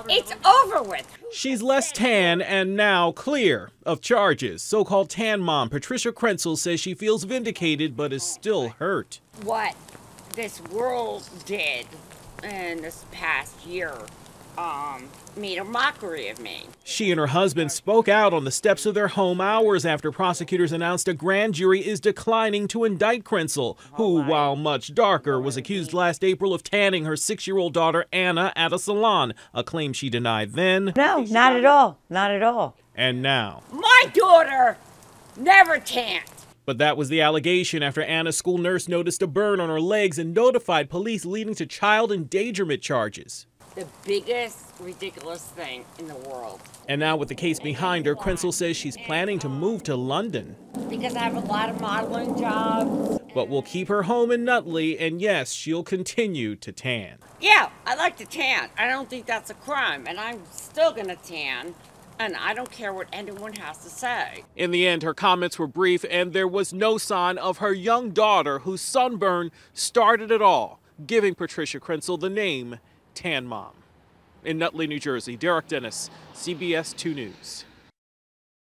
It's over with. She's less tan and now clear of charges. So-called tan mom Patricia Krenzel says she feels vindicated but is still hurt. What this world did in this past year made a mockery of me. She and her husband spoke out on the steps of their home hours after prosecutors announced a grand jury is declining to indict Krenzel, who, while much darker, was accused last April of tanning her 6-year-old daughter Anna at a salon, a claim she denied then. No, not at all. Not at all. And now. My daughter never tanned. But that was the allegation after Anna's school nurse noticed a burn on her legs and notified police, leading to child endangerment charges. The biggest ridiculous thing in the world. And now with the case behind her, Krenzel says she's planning to move to London. Because I have a lot of modeling jobs. But will keep her home in Nutley, and yes, she'll continue to tan. Yeah, I like to tan. I don't think that's a crime, and I'm still gonna tan. And I don't care what anyone has to say. In the end, her comments were brief, and there was no sign of her young daughter, whose sunburn started it all, giving Patricia Krenzel the name Tan Mom. In Nutley, New Jersey, Derek Dennis, CBS 2 News.